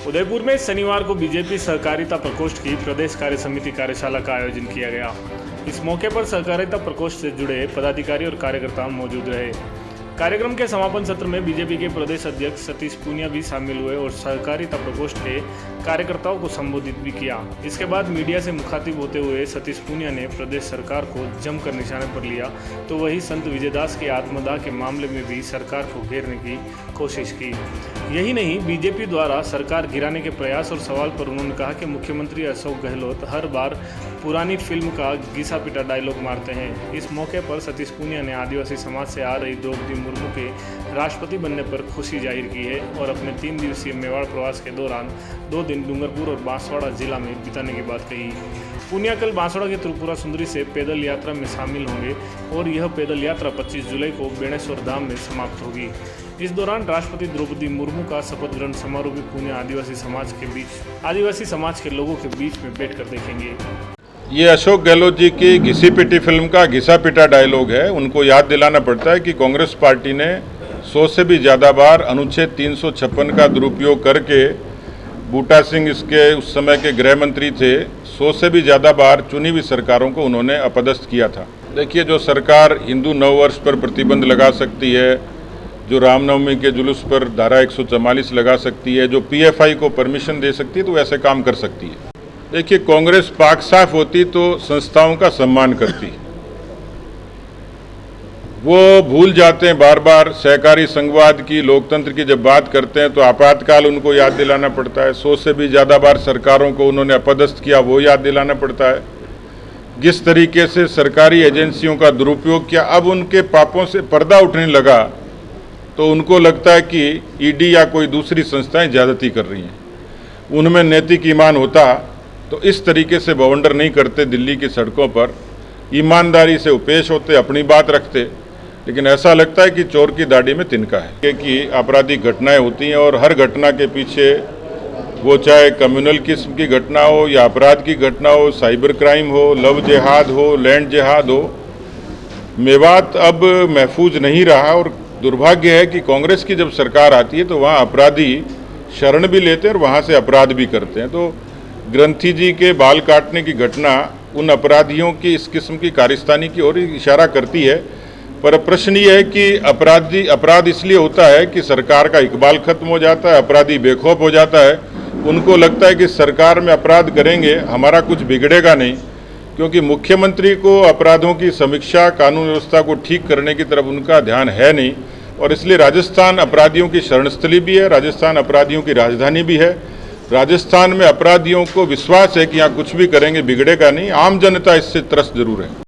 उदयपुर में शनिवार को बीजेपी सहकारिता प्रकोष्ठ की प्रदेश कार्य समिति कार्यशाला का आयोजन किया गया। इस मौके पर सहकारिता प्रकोष्ठ से जुड़े पदाधिकारी और कार्यकर्ता मौजूद रहे। कार्यक्रम के समापन सत्र में बीजेपी के प्रदेश अध्यक्ष सतीश पूनिया भी शामिल हुए और सहकारिता प्रकोष्ठ के कार्यकर्ताओं को संबोधित भी किया। इसके बाद मीडिया से मुखातिब होते हुए सतीश पूनिया ने प्रदेश सरकार को जमकर निशाने पर लिया, तो वही संत विजयदास के आत्मदाह के मामले में भी सरकार को घेरने की कोशिश की। यही नहीं, बीजेपी द्वारा सरकार गिराने के प्रयास और सवाल पर उन्होंने कहा कि मुख्यमंत्री अशोक गहलोत हर बार पुरानी फिल्म का घिसा पिटा डायलॉग मारते हैं। इस मौके पर सतीश पूनिया ने आदिवासी समाज से आ रही द्रौपदी मुर्मू के राष्ट्रपति बनने पर खुशी जाहिर की है और अपने 3 दिवसीय मेवाड़ प्रवास के दौरान 2 दिन डूंगरपुर और बांसवाड़ा जिला में बिताने की बात कही। पूनिया कल बांसवाड़ा के त्रिपुरा सुंदरी से पैदल यात्रा में शामिल होंगे और यह पैदल यात्रा 25 जुलाई को बेणेश्वर धाम में समाप्त होगी। इस दौरान राष्ट्रपति द्रौपदी मुर्मू का शपथ ग्रहण समारोह भी पूनिया आदिवासी समाज के लोगों के बीच में बैठकर देखेंगे। ये अशोक गहलोत जी की घिसी पिटी फिल्म का घिसा पिटा डायलॉग है। उनको याद दिलाना पड़ता है कि कांग्रेस पार्टी ने 100 से भी ज़्यादा बार अनुच्छेद 356 का दुरुपयोग करके, बूटा सिंह इसके उस समय के गृह मंत्री थे, 100 से भी ज़्यादा बार चुनी हुई सरकारों को उन्होंने अपदस्थ किया था। देखिए, जो सरकार हिंदू नववर्ष पर प्रतिबंध लगा सकती है, जो रामनवमी के जुलूस पर धारा 144 लगा सकती है, जो PFI को परमिशन दे सकती है, तो ऐसे काम कर सकती है। देखिए, कांग्रेस पाक साफ होती तो संस्थाओं का सम्मान करती। वो भूल जाते हैं बार बार सहकारी संघवाद की, लोकतंत्र की जब बात करते हैं तो आपातकाल उनको याद दिलाना पड़ता है। 100 से भी ज़्यादा बार सरकारों को उन्होंने अपदस्थ किया, वो याद दिलाना पड़ता है। जिस तरीके से सरकारी एजेंसियों का दुरुपयोग किया, अब उनके पापों से पर्दा उठने लगा तो उनको लगता है कि ED या कोई दूसरी संस्थाएं ज्यादती कर रही हैं। उनमें नैतिक ईमान होता तो इस तरीके से बवंडर नहीं करते, दिल्ली की सड़कों पर ईमानदारी से पेश होते, अपनी बात रखते। लेकिन ऐसा लगता है कि चोर की दाढ़ी में तिनका है कि आपराधिक घटनाएं होती हैं और हर घटना के पीछे, वो चाहे कम्युनल किस्म की घटना हो या अपराध की घटना हो, साइबर क्राइम हो, लव जिहाद हो, लैंड जिहाद हो, मेवात अब महफूज नहीं रहा। और दुर्भाग्य है कि कांग्रेस की जब सरकार आती है तो वहाँ अपराधी शरण भी लेते हैं और वहाँ से अपराध भी करते हैं। तो ग्रंथी जी के बाल काटने की घटना उन अपराधियों की इस किस्म की कारिस्तानी की ओर इशारा करती है। पर प्रश्न ये है कि अपराध इसलिए होता है कि सरकार का इकबाल खत्म हो जाता है, अपराधी बेखौफ हो जाता है। उनको लगता है कि सरकार में अपराध करेंगे हमारा कुछ बिगड़ेगा नहीं, क्योंकि मुख्यमंत्री को अपराधों की समीक्षा, कानून व्यवस्था को ठीक करने की तरफ उनका ध्यान है नहीं। और इसलिए राजस्थान अपराधियों की शरणस्थली भी है, राजस्थान अपराधियों की राजधानी भी है। राजस्थान में अपराधियों को विश्वास है कि यहाँ कुछ भी करेंगे बिगड़ेगा नहीं। आम जनता इससे त्रस्त जरूर है।